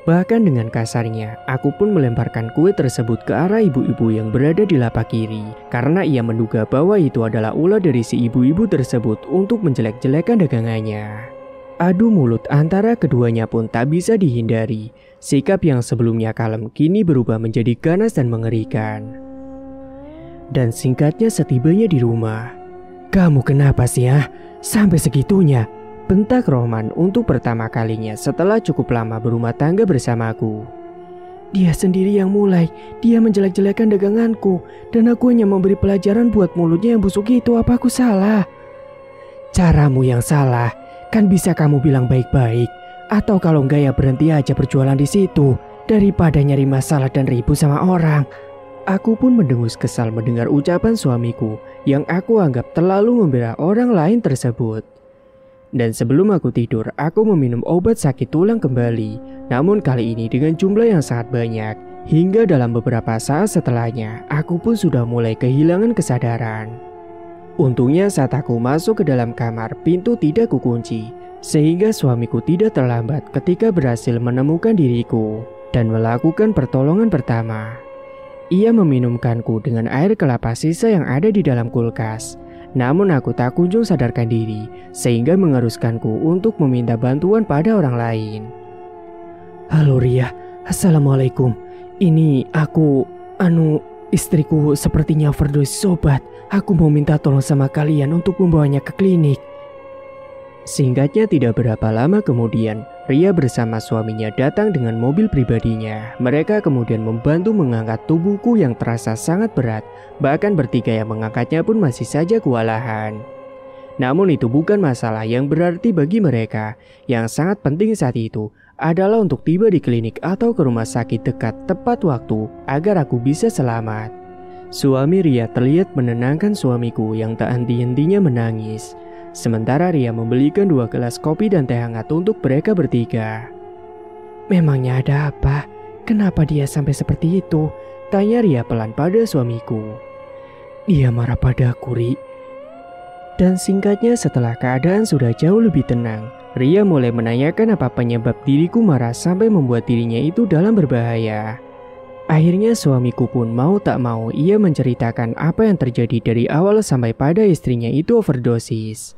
Bahkan dengan kasarnya, aku pun melemparkan kue tersebut ke arah ibu-ibu yang berada di lapak kiri. Karena ia menduga bahwa itu adalah ulah dari si ibu-ibu tersebut untuk menjelek-jelekan dagangannya. Adu mulut antara keduanya pun tak bisa dihindari. Sikap yang sebelumnya kalem kini berubah menjadi ganas dan mengerikan. Dan singkatnya setibanya di rumah, "Kamu kenapa sih ya? Sampai segitunya?" bentak Rohman untuk pertama kalinya setelah cukup lama berumah tangga bersamaku. "Dia sendiri yang mulai. Dia menjelek-jelekan daganganku. Dan aku hanya memberi pelajaran buat mulutnya yang busuk itu. Apa aku salah?" "Caramu yang salah. Kan bisa kamu bilang baik-baik. Atau kalau enggak ya berhenti aja berjualan di situ. Daripada nyari masalah dan ribut sama orang." Aku pun mendengus kesal mendengar ucapan suamiku yang aku anggap terlalu membela orang lain tersebut. Dan sebelum aku tidur, aku meminum obat sakit tulang kembali. Namun kali ini dengan jumlah yang sangat banyak. Hingga dalam beberapa saat setelahnya, aku pun sudah mulai kehilangan kesadaran. Untungnya saat aku masuk ke dalam kamar, pintu tidak kukunci. Sehingga suamiku tidak terlambat ketika berhasil menemukan diriku dan melakukan pertolongan pertama. Ia meminumkanku dengan air kelapa sisa yang ada di dalam kulkas. Namun aku tak kunjung sadarkan diri, sehingga mengharuskanku untuk meminta bantuan pada orang lain. "Halo Ria, Assalamualaikum. Ini aku, istriku sepertinya overdosis obat. Aku mau minta tolong sama kalian untuk membawanya ke klinik." Singkatnya tidak berapa lama kemudian, Ria bersama suaminya datang dengan mobil pribadinya. Mereka kemudian membantu mengangkat tubuhku yang terasa sangat berat. Bahkan bertiga yang mengangkatnya pun masih saja kewalahan. Namun itu bukan masalah yang berarti bagi mereka. Yang sangat penting saat itu adalah untuk tiba di klinik atau ke rumah sakit dekat tepat waktu agar aku bisa selamat. Suami Ria terlihat menenangkan suamiku yang tak henti-hentinya menangis. Sementara Ria membelikan 2 gelas kopi dan teh hangat untuk mereka bertiga. "Memangnya ada apa? Kenapa dia sampai seperti itu?" tanya Ria pelan pada suamiku. "Dia marah padaku, Ri." Dan singkatnya setelah keadaan sudah jauh lebih tenang, Ria mulai menanyakan apa penyebab diriku marah sampai membuat dirinya itu dalam berbahaya. Akhirnya suamiku pun mau tak mau ia menceritakan apa yang terjadi dari awal sampai pada istrinya itu overdosis.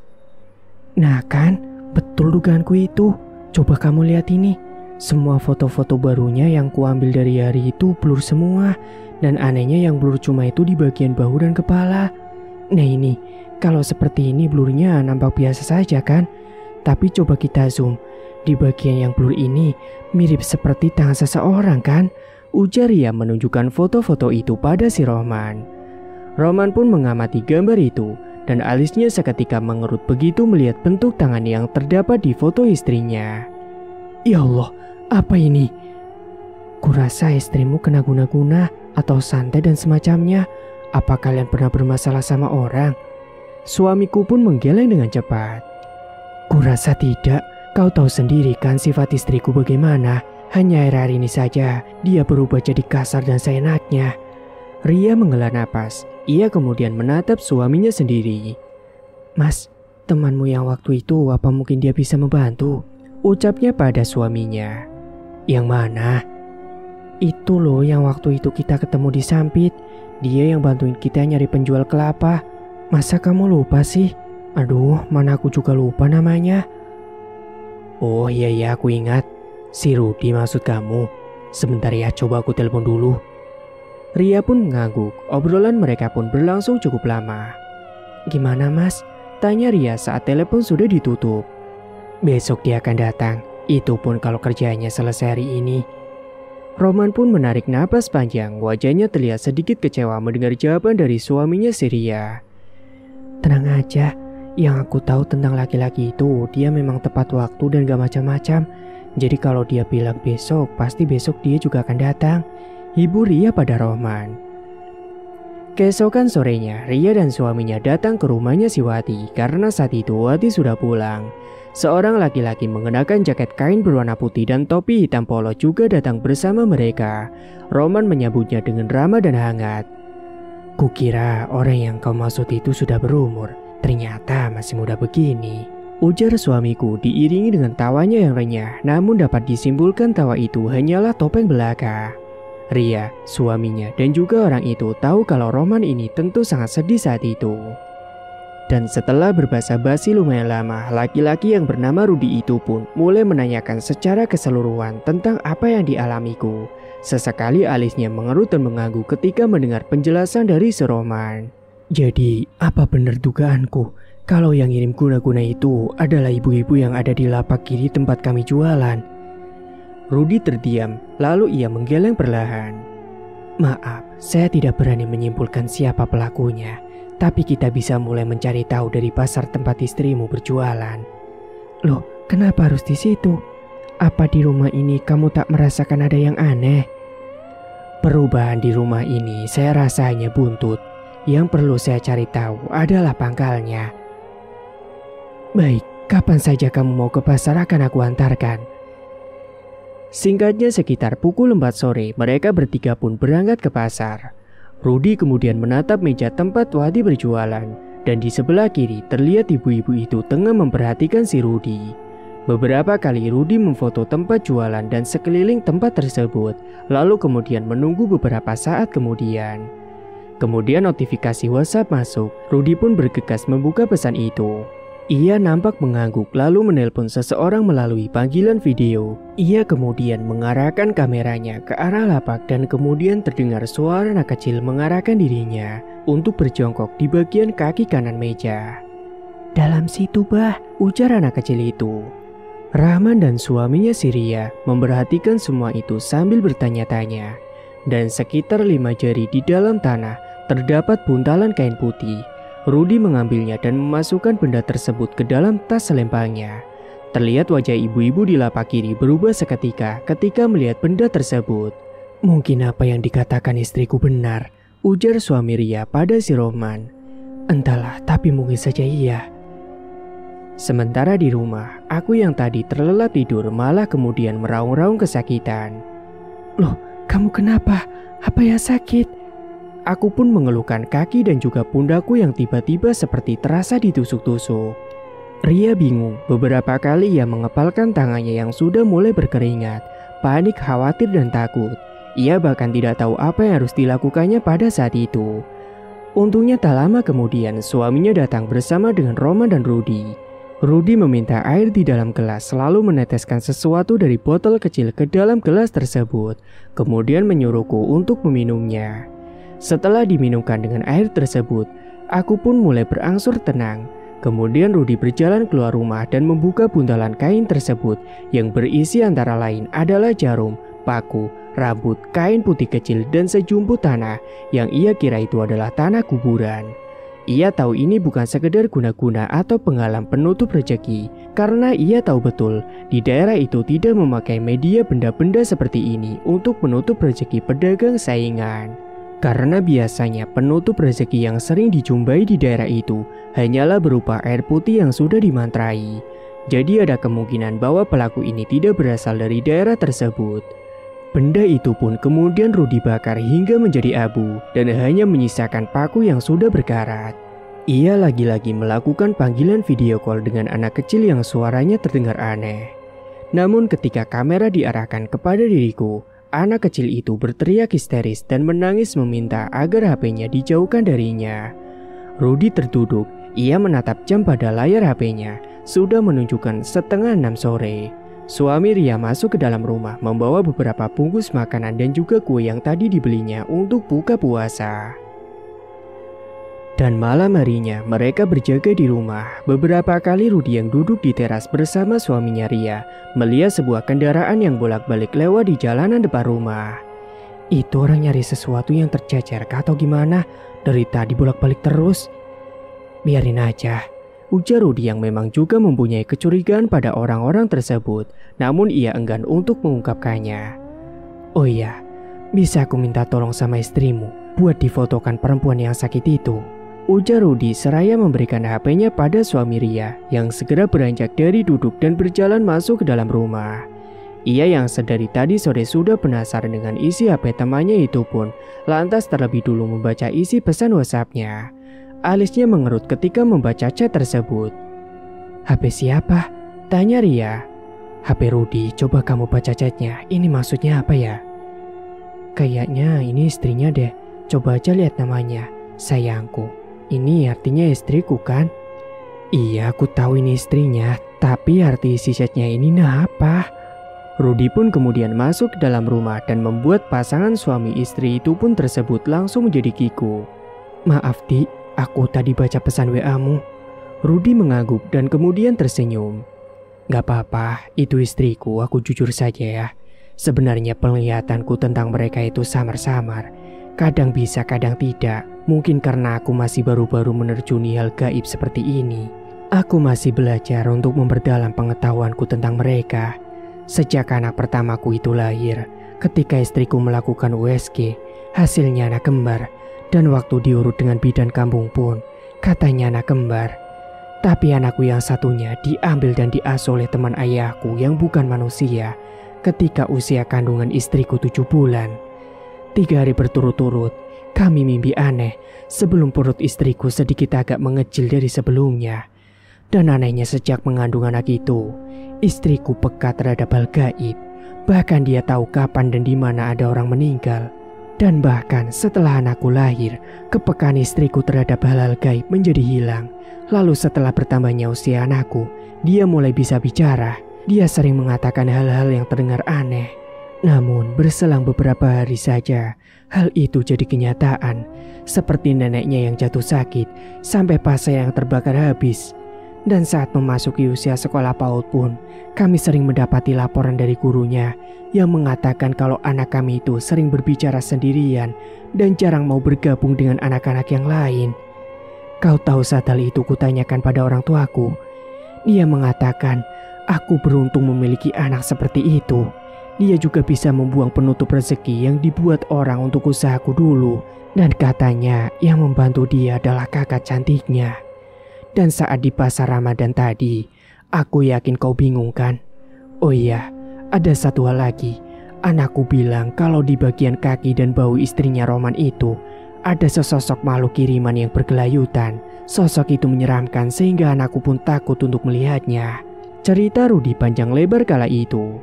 "Nah kan, betul dugaanku itu. Coba kamu lihat ini. Semua foto-foto barunya yang kuambil dari hari itu blur semua. Dan anehnya yang blur cuma itu di bagian bahu dan kepala. Nah ini, kalau seperti ini blurnya nampak biasa saja kan? Tapi coba kita zoom. Di bagian yang blur ini mirip seperti tangan seseorang kan?" ujar Ria menunjukkan foto-foto itu pada si Roman. Roman pun mengamati gambar itu dan alisnya seketika mengerut begitu melihat bentuk tangan yang terdapat di foto istrinya. "Ya Allah, apa ini? Kurasa istrimu kena guna-guna atau santet dan semacamnya. Apa kalian pernah bermasalah sama orang?" Suamiku pun menggeleng dengan cepat. "Kurasa tidak. Kau tahu sendiri kan sifat istriku bagaimana. Hanya akhir-akhir ini saja dia berubah jadi kasar dan seenaknya." Ria menghela napas. Ia kemudian menatap suaminya sendiri. "Mas, temanmu yang waktu itu apa mungkin dia bisa membantu?" ucapnya pada suaminya. "Yang mana?" "Itu loh yang waktu itu kita ketemu di Sampit. Dia yang bantuin kita nyari penjual kelapa. Masa kamu lupa sih? Aduh, mana aku juga lupa namanya." "Oh iya aku ingat. Si Rudi maksud kamu. Sebentar ya, coba aku telepon dulu." Ria pun mengangguk. Obrolan mereka pun berlangsung cukup lama. "Gimana mas?" tanya Ria saat telepon sudah ditutup. "Besok dia akan datang. Itu pun kalau kerjanya selesai hari ini." Roman pun menarik napas panjang. Wajahnya terlihat sedikit kecewa mendengar jawaban dari suaminya si Ria. "Tenang aja. Yang aku tahu tentang laki-laki itu, dia memang tepat waktu dan gak macam-macam. Jadi kalau dia bilang besok, pasti besok dia juga akan datang," hibur Ria pada Roman. Keesokan sorenya, Ria dan suaminya datang ke rumahnya si Wati karena saat itu Wati sudah pulang. Seorang laki-laki mengenakan jaket kain berwarna putih dan topi hitam polos juga datang bersama mereka. Roman menyambutnya dengan ramah dan hangat. "Kukira orang yang kau maksud itu sudah berumur, ternyata masih muda begini," ujar suamiku diiringi dengan tawanya yang renyah. Namun dapat disimpulkan tawa itu hanyalah topeng belaka. Ria, suaminya, dan juga orang itu tahu kalau Roman ini tentu sangat sedih saat itu. Dan setelah berbasa-basi lumayan lama, laki-laki yang bernama Rudi itu pun mulai menanyakan secara keseluruhan tentang apa yang dialamiku. Sesekali alisnya mengerut dan mengangguk ketika mendengar penjelasan dari si Roman. "Jadi, apa benar dugaanku? Kalau yang ngirim guna-guna itu adalah ibu-ibu yang ada di lapak kiri tempat kami jualan?" Rudi terdiam, lalu ia menggeleng perlahan. "Maaf, saya tidak berani menyimpulkan siapa pelakunya. Tapi kita bisa mulai mencari tahu dari pasar tempat istrimu berjualan." "Loh, kenapa harus di situ? Apa di rumah ini kamu tak merasakan ada yang aneh?" "Perubahan di rumah ini saya rasa hanya buntut. Yang perlu saya cari tahu adalah pangkalnya." "Baik, kapan saja kamu mau ke pasar akan aku antarkan." Singkatnya sekitar pukul 4 sore mereka bertiga pun berangkat ke pasar. Rudi kemudian menatap meja tempat Wati berjualan dan di sebelah kiri terlihat ibu-ibu itu tengah memperhatikan si Rudi. Beberapa kali Rudi memfoto tempat jualan dan sekeliling tempat tersebut, lalu kemudian menunggu beberapa saat kemudian. Kemudian notifikasi WhatsApp masuk. Rudi pun bergegas membuka pesan itu. Ia nampak mengangguk lalu menelpon seseorang melalui panggilan video. Ia kemudian mengarahkan kameranya ke arah lapak dan kemudian terdengar suara anak kecil mengarahkan dirinya untuk berjongkok di bagian kaki kanan meja. Dalam situ bah, ujar anak kecil itu. Rahman dan suaminya Ria memperhatikan semua itu sambil bertanya-tanya. Dan sekitar 5 jari di dalam tanah terdapat buntalan kain putih. Rudy mengambilnya dan memasukkan benda tersebut ke dalam tas selempangnya. Terlihat wajah ibu-ibu di lapak kiri berubah seketika ketika melihat benda tersebut. Mungkin apa yang dikatakan istriku benar, ujar suami Ria pada si Rohman. Entahlah, tapi mungkin saja iya. Sementara di rumah, aku yang tadi terlelap tidur malah kemudian meraung-raung kesakitan. Loh, kamu kenapa? Apa yang sakit? Aku pun mengeluhkan kaki dan juga pundakku yang tiba-tiba seperti terasa ditusuk-tusuk. Ria bingung, beberapa kali ia mengepalkan tangannya yang sudah mulai berkeringat, panik, khawatir dan takut. Ia bahkan tidak tahu apa yang harus dilakukannya pada saat itu. Untungnya tak lama kemudian suaminya datang bersama dengan Roman dan Rudy. Rudy meminta air di dalam gelas, selalu meneteskan sesuatu dari botol kecil ke dalam gelas tersebut, kemudian menyuruhku untuk meminumnya. Setelah diminumkan dengan air tersebut, aku pun mulai berangsur tenang. Kemudian Rudy berjalan keluar rumah dan membuka buntalan kain tersebut yang berisi antara lain adalah jarum, paku, rambut, kain putih kecil dan sejumput tanah yang ia kira itu adalah tanah kuburan. Ia tahu ini bukan sekedar guna-guna atau penghalang penutup rezeki, karena ia tahu betul di daerah itu tidak memakai media benda-benda seperti ini untuk menutup rezeki pedagang saingan. Karena biasanya penutup rezeki yang sering dijumpai di daerah itu hanyalah berupa air putih yang sudah dimantrai. Jadi ada kemungkinan bahwa pelaku ini tidak berasal dari daerah tersebut. Benda itu pun kemudian Rudy bakar hingga menjadi abu dan hanya menyisakan paku yang sudah berkarat. Ia lagi-lagi melakukan panggilan video call dengan anak kecil yang suaranya terdengar aneh. Namun ketika kamera diarahkan kepada diriku, anak kecil itu berteriak histeris dan menangis meminta agar HP-nya dijauhkan darinya. Rudy terduduk, ia menatap jam pada layar HP-nya, sudah menunjukkan 5:30 sore. Suami Ria masuk ke dalam rumah membawa beberapa bungkus makanan dan juga kue yang tadi dibelinya untuk buka puasa. Dan malam harinya mereka berjaga di rumah. Beberapa kali Rudy yang duduk di teras bersama suaminya Ria melihat sebuah kendaraan yang bolak-balik lewat di jalanan depan rumah. Itu orang nyari sesuatu yang tercecer atau gimana? Dari tadi bolak-balik terus. Biarin aja, ujar Rudy yang memang juga mempunyai kecurigaan pada orang-orang tersebut, namun ia enggan untuk mengungkapkannya. Oh iya, bisa aku minta tolong sama istrimu buat difotokan perempuan yang sakit itu? Ujar Rudy seraya memberikan HP-nya pada suami Ria yang segera beranjak dari duduk dan berjalan masuk ke dalam rumah. Ia yang sedari tadi sore sudah penasaran dengan isi HP temannya itu pun lantas terlebih dulu membaca isi pesan WhatsApp-nya. Alisnya mengerut ketika membaca chat tersebut. HP siapa? Tanya Ria. HP Rudy, coba kamu baca chatnya. Ini maksudnya apa ya? Kayaknya ini istrinya deh. Coba aja lihat namanya. Sayangku. Ini artinya istriku kan? Iya, aku tahu ini istrinya. Tapi arti isi chatnya ini apa? Rudy pun kemudian masuk ke dalam rumah dan membuat pasangan suami istri itu pun tersebut langsung menjadi kiku. Maaf Di, aku tadi baca pesan WA-mu. Rudy mengangguk dan kemudian tersenyum. Gak apa-apa, itu istriku, aku jujur saja ya. Sebenarnya penglihatanku tentang mereka itu samar-samar. Kadang bisa, kadang tidak. Mungkin karena aku masih baru-baru menerjuni hal gaib seperti ini. Aku masih belajar untuk memperdalam pengetahuanku tentang mereka. Sejak anak pertamaku itu lahir, ketika istriku melakukan USG, hasilnya anak kembar. Dan waktu diurut dengan bidan kampung pun, katanya anak kembar. Tapi anakku yang satunya diambil dan diasuh oleh teman ayahku yang bukan manusia ketika usia kandungan istriku 7 bulan. 3 hari berturut-turut, kami mimpi aneh sebelum perut istriku sedikit agak mengecil dari sebelumnya. Dan anehnya sejak mengandung anak itu, istriku peka terhadap hal gaib. Bahkan dia tahu kapan dan di mana ada orang meninggal. Dan bahkan setelah anakku lahir, kepekaan istriku terhadap hal-hal gaib menjadi hilang. Lalu setelah bertambahnya usia anakku, dia mulai bisa bicara. Dia sering mengatakan hal-hal yang terdengar aneh. Namun berselang beberapa hari saja, hal itu jadi kenyataan. Seperti neneknya yang jatuh sakit, sampai pasnya yang terbakar habis. Dan saat memasuki usia sekolah PAUD pun, kami sering mendapati laporan dari gurunya yang mengatakan kalau anak kami itu sering berbicara sendirian dan jarang mau bergabung dengan anak-anak yang lain. Kau tahu saat hal itu kutanyakan pada orang tuaku. Dia mengatakan, aku beruntung memiliki anak seperti itu. Dia juga bisa membuang penutup rezeki yang dibuat orang untuk usahaku dulu. Dan katanya yang membantu dia adalah kakak cantiknya. Dan saat di pasar Ramadan tadi, aku yakin kau bingung kan? Oh iya, ada satu hal lagi. Anakku bilang kalau di bagian kaki dan bahu istrinya Roman itu ada sesosok makhluk kiriman yang bergelayutan. Sosok itu menyeramkan sehingga anakku pun takut untuk melihatnya. Cerita Rudi panjang lebar kala itu.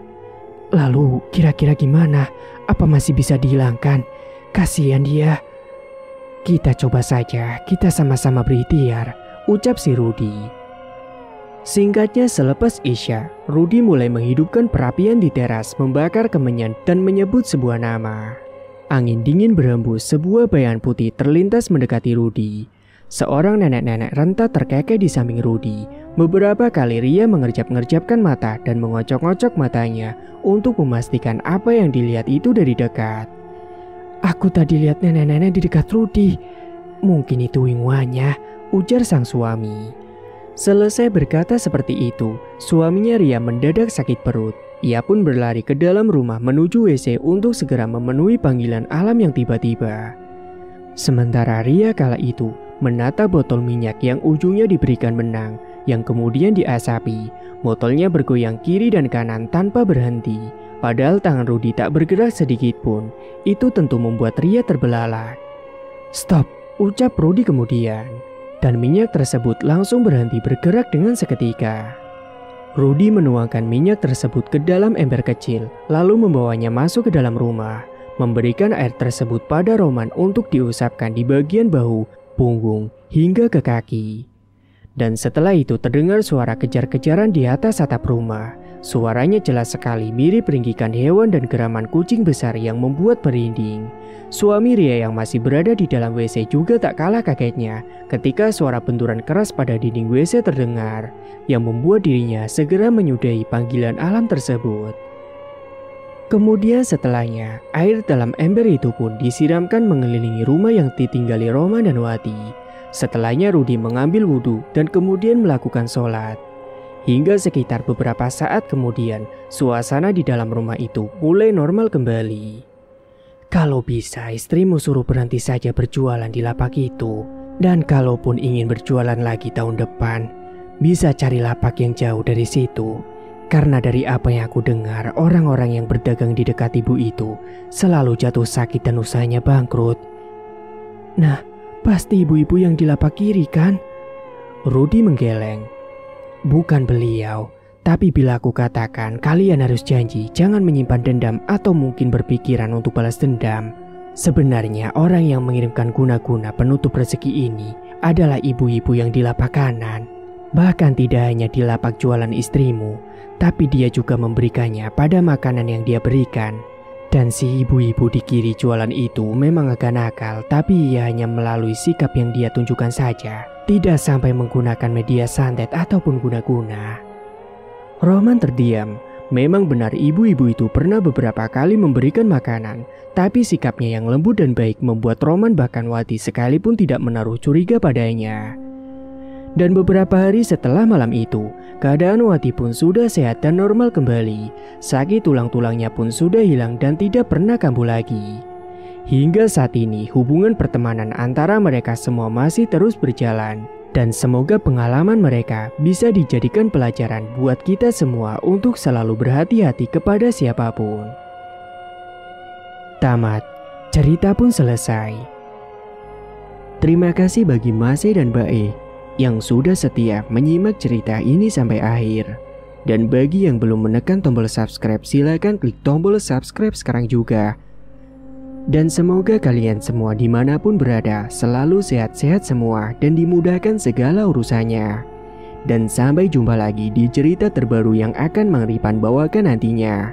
Lalu kira-kira gimana? Apa masih bisa dihilangkan? Kasihan dia. Kita coba saja, kita sama-sama berikhtiar, ucap si Rudi. Singkatnya selepas Isya, Rudi mulai menghidupkan perapian di teras, membakar kemenyan dan menyebut sebuah nama. Angin dingin berhembus, sebuah bayangan putih terlintas mendekati Rudi. Seorang nenek-nenek renta terkekeh di samping Rudi. Beberapa kali Ria mengerjap-ngerjapkan mata dan mengocok-ngocok matanya untuk memastikan apa yang dilihat itu dari dekat. Aku tadi lihat nenek-nenek di dekat Rudi. Mungkin itu wingwanya, ujar sang suami. Selesai berkata seperti itu, suaminya Ria mendadak sakit perut. Ia pun berlari ke dalam rumah menuju WC untuk segera memenuhi panggilan alam yang tiba-tiba. Sementara Ria kala itu menata botol minyak yang ujungnya diberikan benang, yang kemudian diasapi. Botolnya bergoyang kiri dan kanan tanpa berhenti. Padahal tangan Rudi tak bergerak sedikit pun. Itu tentu membuat Ria terbelalak. Stop, ucap Rudi kemudian. Dan minyak tersebut langsung berhenti bergerak dengan seketika. Rudi menuangkan minyak tersebut ke dalam ember kecil, lalu membawanya masuk ke dalam rumah. Memberikan air tersebut pada Roman untuk diusapkan di bagian bahu, punggung, hingga ke kaki. Dan setelah itu terdengar suara kejar-kejaran di atas atap rumah. Suaranya jelas sekali mirip ringkikan hewan dan geraman kucing besar yang membuat merinding. Suami Ria yang masih berada di dalam WC juga tak kalah kagetnya ketika suara benturan keras pada dinding WC terdengar, yang membuat dirinya segera menyudahi panggilan alam tersebut. Kemudian setelahnya, air dalam ember itu pun disiramkan mengelilingi rumah yang ditinggali Roman dan Wati. Setelahnya Rudi mengambil wudhu dan kemudian melakukan sholat. Hingga sekitar beberapa saat kemudian, suasana di dalam rumah itu mulai normal kembali. Kalau bisa, istrimu suruh berhenti saja berjualan di lapak itu. Dan kalaupun ingin berjualan lagi tahun depan, bisa cari lapak yang jauh dari situ. Karena dari apa yang aku dengar, orang-orang yang berdagang di dekat ibu itu selalu jatuh sakit dan usahanya bangkrut. Nah, pasti ibu-ibu yang di lapak kiri kan? Rudi menggeleng. Bukan beliau, tapi bila aku katakan kalian harus janji jangan menyimpan dendam atau mungkin berpikiran untuk balas dendam. Sebenarnya orang yang mengirimkan guna-guna penutup rezeki ini adalah ibu-ibu yang di lapak kanan. Bahkan tidak hanya di lapak jualan istrimu, tapi dia juga memberikannya pada makanan yang dia berikan. Dan si ibu-ibu di kiri jualan itu memang agak nakal, tapi ia hanya melalui sikap yang dia tunjukkan saja. Tidak sampai menggunakan media santet ataupun guna-guna. Roman terdiam. Memang benar ibu-ibu itu pernah beberapa kali memberikan makanan, tapi sikapnya yang lembut dan baik membuat Roman bahkan Wati sekalipun tidak menaruh curiga padanya. Dan beberapa hari setelah malam itu, keadaan Wati pun sudah sehat dan normal kembali. Sakit tulang-tulangnya pun sudah hilang dan tidak pernah kambuh lagi. Hingga saat ini hubungan pertemanan antara mereka semua masih terus berjalan. Dan semoga pengalaman mereka bisa dijadikan pelajaran buat kita semua untuk selalu berhati-hati kepada siapapun. Tamat. Cerita pun selesai. Terima kasih bagi Mas E dan Mbak E yang sudah setia menyimak cerita ini sampai akhir. Dan bagi yang belum menekan tombol subscribe, silakan klik tombol subscribe sekarang juga. Dan semoga kalian semua dimanapun berada selalu sehat-sehat semua dan dimudahkan segala urusannya. Dan sampai jumpa lagi di cerita terbaru yang akan Mang Ripan bawakan nantinya.